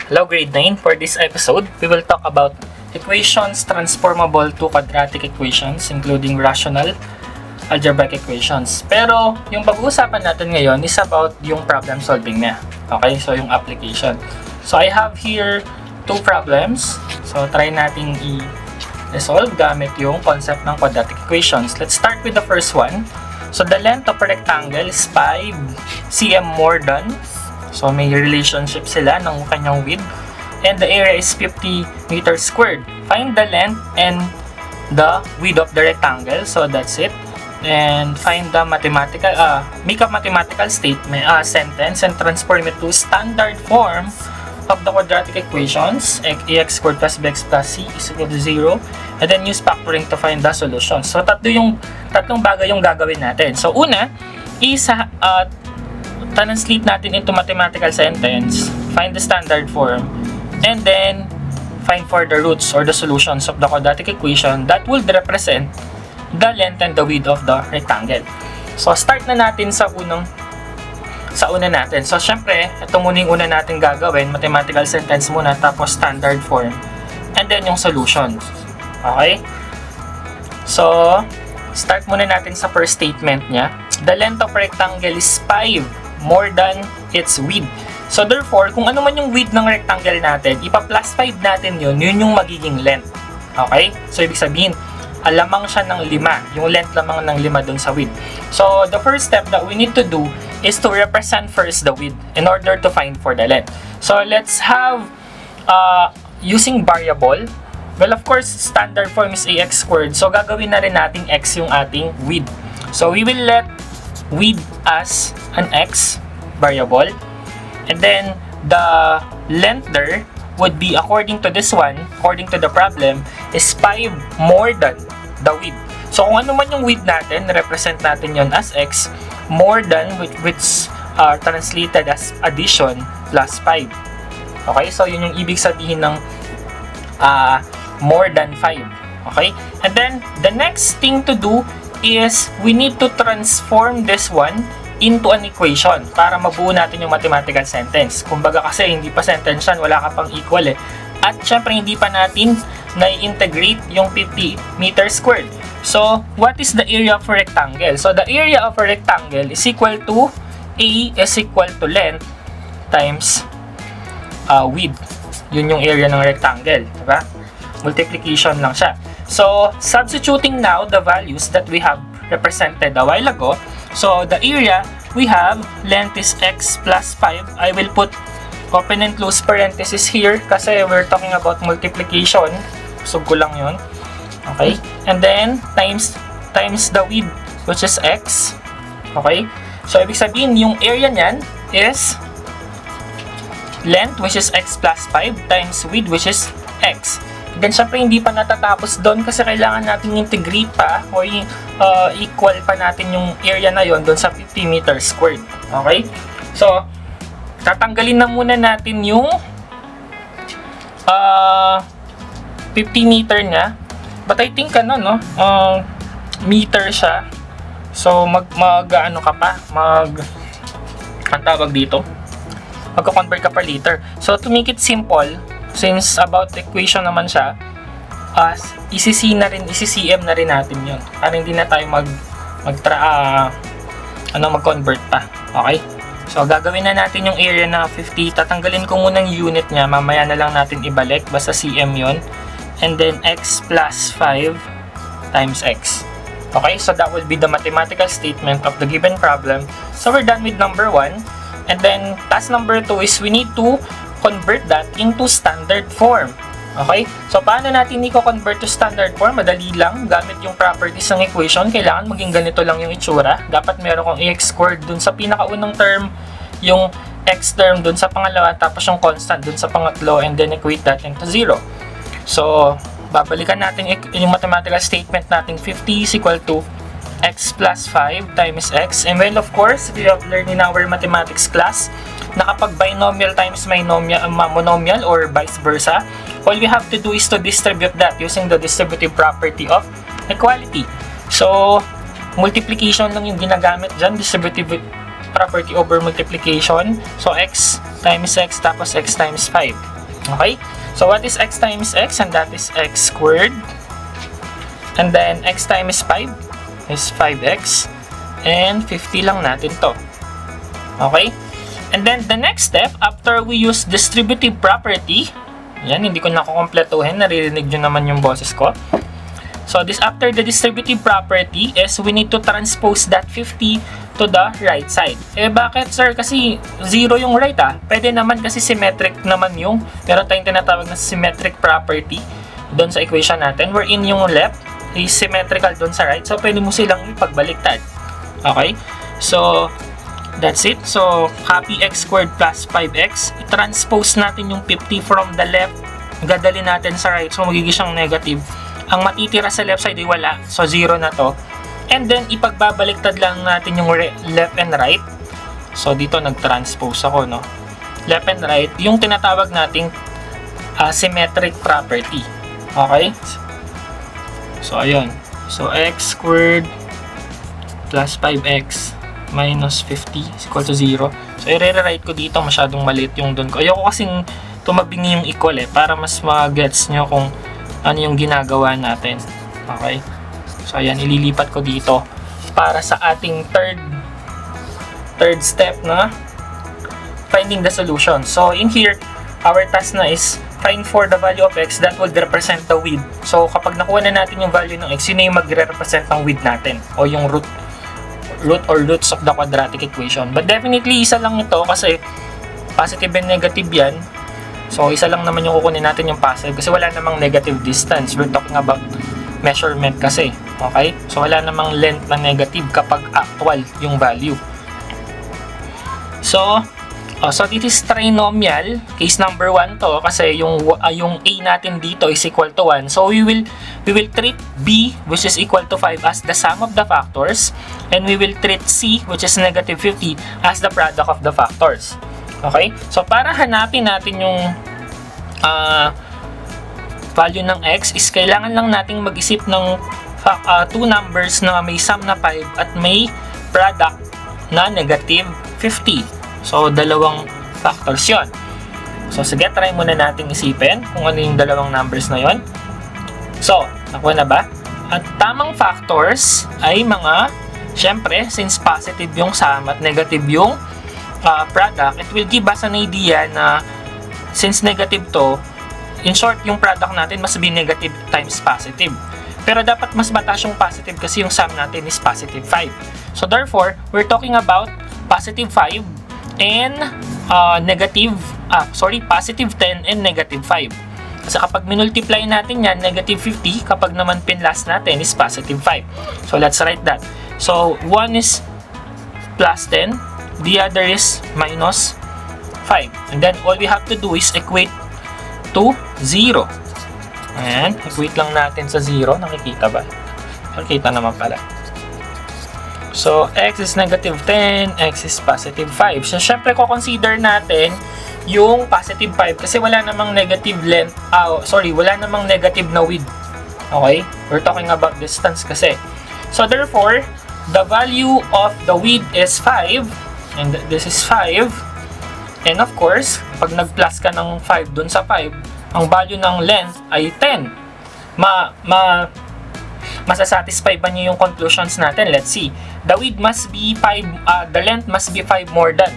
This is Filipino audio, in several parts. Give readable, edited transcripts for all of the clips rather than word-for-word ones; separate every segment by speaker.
Speaker 1: Hello grade 9. For this episode, we will talk about equations transformable to quadratic equations including rational algebraic equations. Pero yung pag-uusapan natin ngayon is about yung problem solving niya. Okay, so yung application. So I have here two problems. So try nating i-resolve gamit yung concept ng quadratic equations. Let's start with the first one. So the length of a rectangle is 5 cm more than, so may relationship sila ng kanyang width, and the area is 50 meters squared. Find the length and the width of the rectangle. So that's it. And find the mathematical, make a mathematical statement, sentence, and transform it to standard form of the quadratic equations. Ax squared plus bx plus c is equal to 0. And then use factoring to find the solution. So tatlong bagay yung gagawin natin. So una is translate natin into mathematical sentence, find the standard form, and then find for the roots or the solutions of the quadratic equation that will represent the length and the width of the rectangle. So start na natin sa una natin. So syempre, ito muna yung una natin gagawin, mathematical sentence muna, tapos standard form, and then yung solution. Okay? So start muna natin sa first statement niya. The length of rectangle is 5 more than its width. So therefore, kung ano man yung width ng rectangle natin, ipa-plus 5 natin yun yung magiging length. Okay? So ibig sabihin, lamang siya ng 5. Yung length lamang ng 5 dun sa width. So the first step that we need to do is to represent first the width in order to find for the length. So let's have using variable. Well, of course, standard form is ax squared. So gagawin na rin natin x yung ating width. So we will let width as an x variable, and then the length there would be, according to this one, according to the problem, is 5 more than the width. So kung ano man yung width natin, represent natin yon as x more than, which are translated as addition plus 5. Okay, so yun yung ibig sabihin ng more than 5. Okay, and then the next thing to do is we need to transform this one into an equation para mabuo natin yung mathematical sentence. Kumbaga kasi hindi pa sentence yan, wala ka pang equal eh. At syempre hindi pa natin na-integrate yung 50 meters squared. So what is the area of a rectangle? So the area of a rectangle is equal to A is equal to length times width. Yun yung area ng rectangle, diba? Multiplication lang siya. So, substituting now the values that we have represented a while ago. So, the area, we have length is x plus 5. I will put open and close parenthesis here kasi we're talking about multiplication. Sug ko lang yun. Okay? And then, times the width, which is x. Okay? So, ibig sabihin, yung area niyan is length, which is x plus 5, times width, which is x. Then, syempre, hindi pa natatapos doon kasi kailangan natin integrate pa o equal pa natin yung area na yon doon sa 50 meters squared. Okay? So, tatanggalin na muna natin yung 50 meter niya. But I think, meter siya. So, ano ka pa? Ang tawag dito? Magko-convert ka per liter. So, to make it simple, since about equation naman siya, i-cm na rin natin yun. Para hindi na tayo mag-convert pa. Okay? So, gagawin na natin yung area na 50. Tatanggalin ko muna yung unit niya. Mamaya na lang natin ibalik. Basta cm yun. And then, x plus 5 times x. Okay? So, that will be the mathematical statement of the given problem. So, we're done with number 1. And then, task number 2 is we need to convert that into standard form. Okay? So, paano natin i-convert to standard form? Madali lang. Gamit yung properties ng equation, kailangan maging ganito lang yung itsura. Dapat meron kong ax squared dun sa pinakaunang term, yung x term dun sa pangalawa, tapos yung constant dun sa pangatlo, and then equate that into 0. So, babalikan natin yung mathematical statement natin. 50 is equal to x plus 5 times x. And well, of course, we have learned in our mathematics class na kapag binomial times monomial or vice versa, all we have to do is to distribute that using the distributive property of equality. So, multiplication lang yung ginagamit dyan, distributive property over multiplication. So, x times x tapos x times 5. Okay? So what is x times x? And that is x squared. And then x times 5 is 5x. And 50 lang natin to. Okay? And then the next step, after we use distributive property, yan, hindi ko nakukompletuhin, naririnig nyo naman yung boses ko. So this after the distributive property is we need to transpose that 50 to the right side. Eh bakit sir? Kasi 0 yung right Pwede naman kasi symmetric naman yung, meron tayong tinatawag na symmetric property doon sa equation natin, wherein yung left is symmetrical doon sa right. So pwede mo silang ipagbaliktad. Okay? So that's it. So copy x squared plus 5x. I-transpose natin yung 50 from the left. Gadali natin sa right. So magiging siyang negative. Ang matitira sa left side ay wala. So 0 na to. And then ipagbabaliktad lang natin yung left and right. So dito nag-transpose ako, no. Left and right, yung tinatawag nating symmetric property. Okay? So ayun. So x squared plus 5x minus 50 is equal to 0. So i-rewrite ko dito, masyadong maliit yung doon ko. Ayoko kasing tumabing yung equal para mas ma-gets nyo kung ano yung ginagawa natin. Okay? So ayan, ililipat ko dito para sa ating third step na finding the solution. So in here, our task na is find for the value of x that would represent the width. So kapag nakuha na natin yung value ng x, yun na yung magre-represent ng width natin o yung root or roots of the quadratic equation. But definitely isa lang ito kasi positive and negative yan. So isa lang naman yung kukunin natin yung positive kasi wala namang negative distance. We're talking about measurement kasi. Okay? So wala namang length na negative kapag actual yung value. So this is trinomial. Case number 1 to kasi yung a natin dito is equal to 1. So we will treat b which is equal to 5 as the sum of the factors, and we will treat c which is negative 50 as the product of the factors. Okay? So para hanapin natin yung value ng x is kailangan lang nating mag-isip ng two numbers na may sum na 5 at may product na negative 50. So, dalawang factors yon. So, sige, try muna nating isipin kung ano yung dalawang numbers na yon. So, nakuha na ba? At tamang factors ay mga, syempre, since positive yung sum at negative yung product, it will give us an idea na since negative to, in short, yung product natin must be negative times positive. Pero dapat mas mataas yung positive kasi yung sum natin is positive 5. So, therefore, we're talking about positive 5 and positive 10 and negative 5. Kasi kapag minultiply natin yan, negative 50, kapag naman pinlas natin is positive 5. So, let's write that. So, one is plus 10, the other is minus 5. And then, all we have to do is equate to 0. Ayan, equate lang natin sa 0. Nakikita ba? Nakikita naman pala. So, x is negative 10, x is positive 5. So, syempre, consider natin yung positive 5 kasi wala namang negative length, wala namang negative na width. Okay? We're talking about distance kasi. So, therefore, the value of the width is 5, and this is 5. And of course, pag nag-plus ka ng 5 dun sa 5, ang value ng length ay 10. Masasatisfy ba niyo yung conclusions natin? Let's see. The width must be 5, the length must be 5 more than.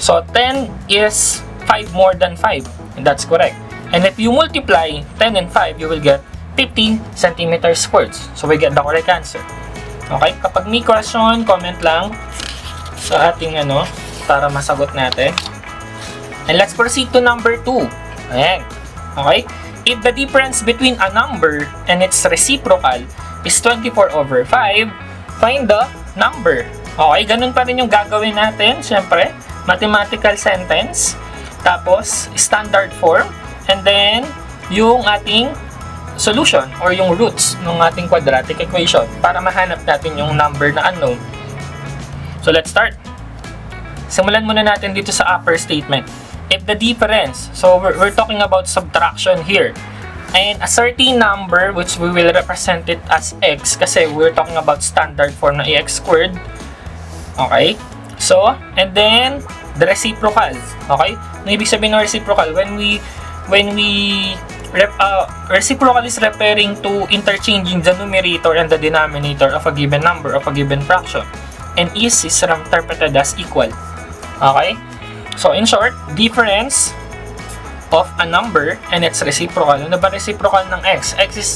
Speaker 1: So, 10 is 5 more than 5. And that's correct. And if you multiply 10 and 5, you will get 50 centimeters squared. So, we get the correct answer. Okay? Kapag may question, comment lang sa ating para masagot natin. And let's proceed to number 2. Ayan. Okay? If the difference between a number and its reciprocal is 24 over 5, find the number. Okay, ganun pa rin yung gagawin natin. Siyempre, mathematical sentence, tapos standard form, and then yung ating solution or yung roots ng ating quadratic equation para mahanap natin yung number na unknown. So, let's start. Simulan muna natin dito sa upper statement. If the difference, so we're talking about subtraction here, and a certain number which we will represent it as x kasi we're talking about standard form na ax squared. Okay? So, and then the reciprocal. Okay? Ano ibig sabihin ng reciprocal? When we when we reciprocal is referring to interchanging the numerator and the denominator of a given number of a given fraction, and is interpreted as equal. Okay? So in short, difference of a number and its reciprocal. Ano ba reciprocal ng x? X is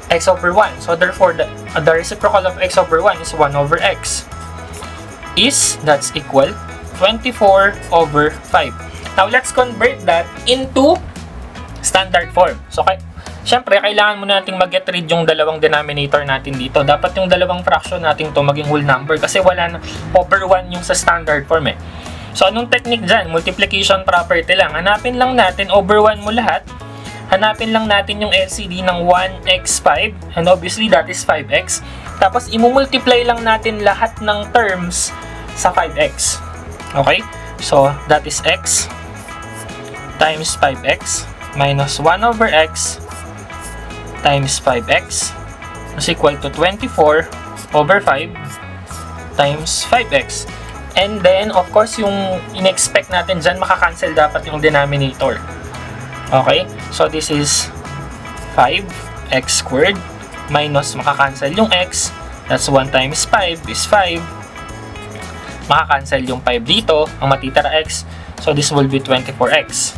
Speaker 1: x over 1. So therefore, the reciprocal of x over 1 is 1 over x. That's equal 24 over 5. Now, let's convert that into standard form. So, syempre, kailangan muna nating mag-get rid yung dalawang denominator natin dito. Dapat yung dalawang fraction natin to maging whole number kasi wala na over 1 yung sa standard form eh. So, anong technique dyan? Multiplication property lang. Hanapin lang natin, over 1 mo lahat. Hanapin lang natin yung LCD ng 1x5 and obviously that is 5x. Tapos, imumultiply lang natin lahat ng terms sa 5x. Okay? So, that is x times 5x minus 1 over x times 5x is equal to 24 over 5 times 5x. And then, of course, yung in-expect natin dyan, makakancel dapat yung denominator. Okay? So, this is 5x squared minus makakancel yung x. That's 1 times 5 is 5. Makakancel yung 5 dito. Ang matitira x. So, this will be 24x.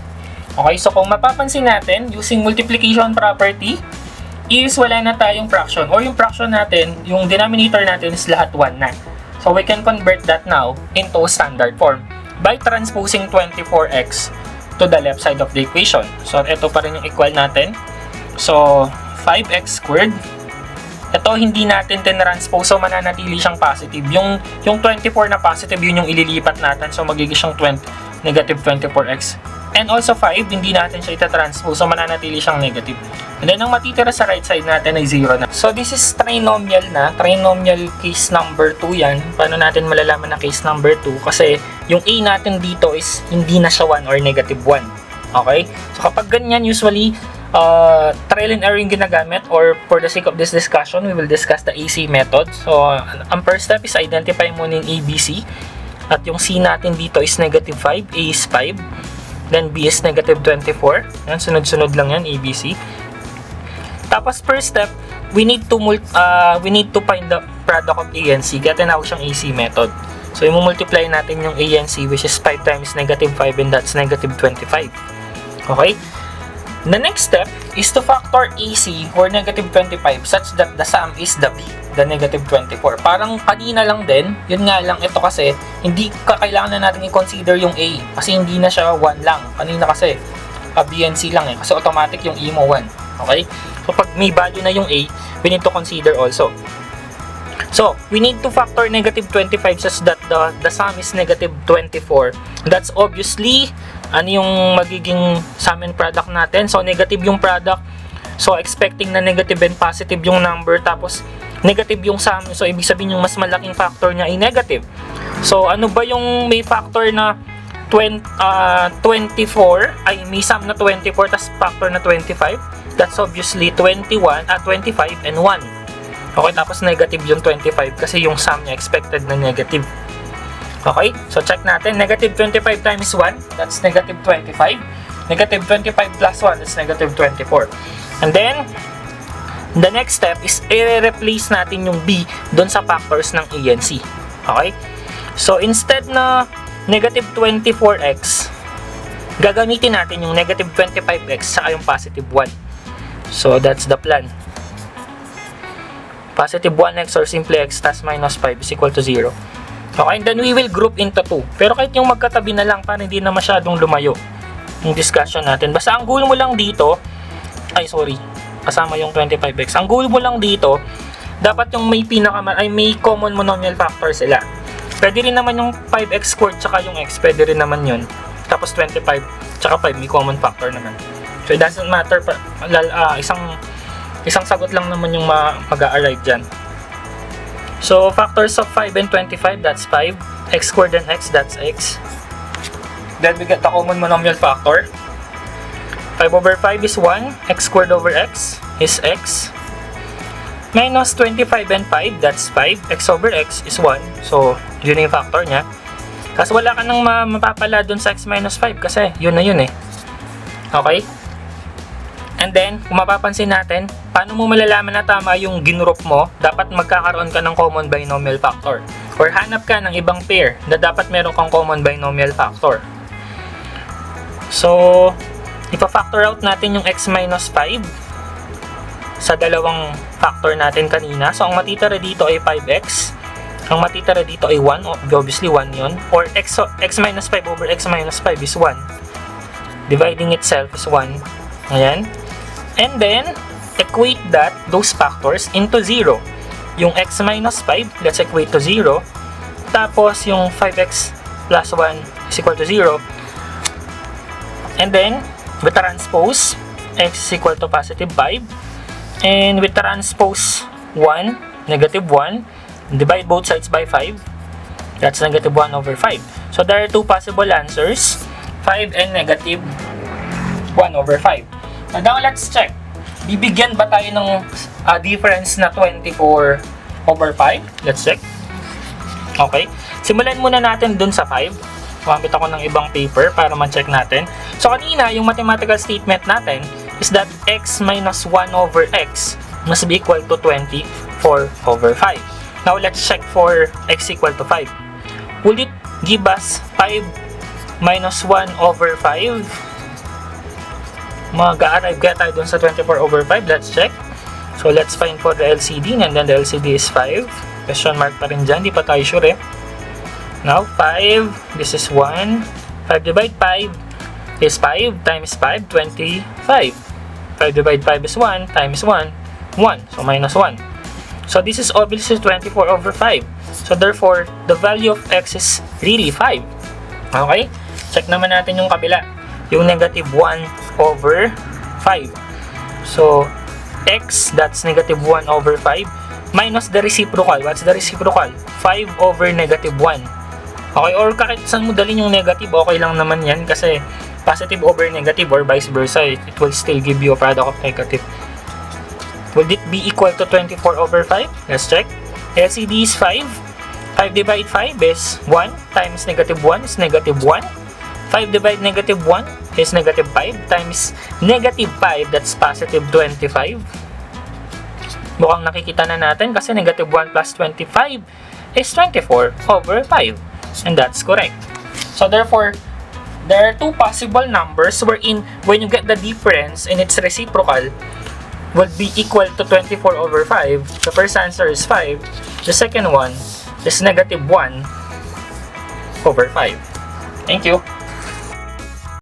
Speaker 1: Okay, so kung mapapansin natin, using multiplication property, is wala na tayong fraction. Or yung fraction natin, yung denominator natin is lahat 1 na. So we can convert that now into standard form by transposing 24x to the left side of the equation. So ito pa rin yung equal natin. So 5x squared. Ito hindi natin tinranspose, so mananatili siyang positive. Yung 24 na positive, yun yung ililipat natin. So magiging siyang negative 24x. And also 5, hindi natin siya itatranspose, so mananatili siyang negative. And then, ang matitira sa right side natin ay 0 na. So, this is trinomial na. Trinomial case number 2 yan. Paano natin malalaman na case number 2? Kasi, yung a natin dito is hindi na siya 1 or negative 1. Okay? So, kapag ganyan, usually, trial and error yung ginagamit, or for the sake of this discussion, we will discuss the AC method. So, ang first step is identify muna yung ABC. At yung C natin dito is negative 5, A is 5. Then B is negative 24. Yan, sunod-sunod lang yan, ABC. Tapos first step, we need to find the product of A and C. Kaya tinawag siyang AC method. So, i-multiply natin yung A and C, which is 5 times negative 5, and that's negative 25. Okay? The next step is to factor AC or negative 25 such that the sum is the B, the negative 24. Parang kanina lang din, yun nga lang ito kasi hindi kailangan na natin i-consider yung A kasi hindi na siya 1 lang. Kanina kasi B and C lang eh kasi automatic yung E mo 1. Okay? So pag may value na yung A, we need to consider also. So, we need to factor negative 25 such that the sum is negative 24. That's obviously ano yung magiging sum and product natin. So, negative yung product. So, expecting na negative and positive yung number. Tapos, negative yung sum. So, ibig sabihin yung mas malaking factor niya ay negative. So, ano ba yung may factor na 24 ay may sum na 24 tas factor na 25? That's obviously 25 and 1. Okay, tapos negative yung 25 kasi yung sum niya expected na negative. Okay, so check natin. Negative 25 times 1, that's negative 25. Negative 25 plus 1, that's negative 24. And then, the next step is i-replace natin yung B dun sa factors ng A and C. Okay, so instead na negative 24x, gagamitin natin yung negative 25x saka yung positive 1. So, that's the plan. Positive 1x or simply x tas minus 5 is equal to 0. Okay, and then we will group into 2. Pero kahit yung magkatabi na lang para hindi na masyadong lumayo yung discussion natin. Basta ang goal mo lang dito, kasama yung 25x. Ang goal mo lang dito, dapat yung may may common monomial factor sila. Pwede rin naman yung 5x squared tsaka yung x, pwede rin naman yun. Tapos 25 tsaka 5 may common factor naman. So it doesn't matter, isang sagot lang naman yung mag-a-arrive dyan. So, factors of 5 and 25, that's 5. X squared and x, that's x. Then, we get the common monomial factor. 5 over 5 is 1. X squared over x is x. Minus 25 and 5, that's 5. X over x is 1. So, yun yung factor niya. Kasi wala ka nang mapapala dun sa x minus 5 kasi yun na yun eh. Okay? And then, kung mapapansin natin, paano mo malalaman na tama yung ginroup mo, dapat magkakaroon ka ng common binomial factor. Or hanap ka ng ibang pair na dapat meron kang common binomial factor. So, ipa-factor out natin yung x minus 5 sa dalawang factor natin kanina. So, ang matitira dito ay 5x. Ang matitira dito ay 1. Obviously, 1 yun. Or x minus 5 over x minus 5 is 1. Dividing itself is 1. Ayan. And then, equate those factors into 0. Yung x minus 5, let's equate to 0. Tapos, yung 5x plus 1 is equal to 0. And then, with transpose, x is equal to positive 5. And with transpose 1, negative 1, divide both sides by 5. That's negative 1 over 5. So, there are two possible answers, 5 and negative 1 over 5. Now, let's check. Bibigyan ba tayo ng difference na 24 over 5? Let's check. Okay. Simulan muna natin dun sa 5. Kumamit ako ng ibang paper para ma-check natin. So, kanina, yung mathematical statement natin is that x minus 1 over x must be equal to 24 over 5. Now, let's check for x equal to 5. Will it give us 5 minus 1 over 5? Mag-a-arrive kaya tayo dun sa 24 over 5. Let's check. So, let's find for the LCD. And then the LCD is 5. Question mark pa rin dyan. Di pa tayo sure eh. Now, 5. This is 1. 5 divide 5 is 5 times 5, 25. 5 divide 5 is 1 times 1, 1. So, minus 1. So, this is obviously 24 over 5. So, therefore, the value of x is really 5. Okay? Check naman natin yung kabila. Yung negative 1 over 5. So, x, that's negative 1 over 5, minus the reciprocal. What's the reciprocal? 5 over negative 1. Okay, or kahit saan mo dalhin yung negative, okay lang naman yan kasi positive over negative or vice versa, it will still give you a product of negative. Will it be equal to 24 over 5? Let's check. LCD is 5. 5 divide 5 is 1 times negative 1 is negative 1. 5 divide negative 1 is negative 5 times negative 5, that's positive 25. Mukhang nakikita na natin kasi negative 1 plus 25 is 24 over 5. And that's correct. So therefore, there are two possible numbers wherein when you get the difference and its reciprocal will be equal to 24 over 5. The first answer is 5. The second one is negative 1 over 5. Thank you.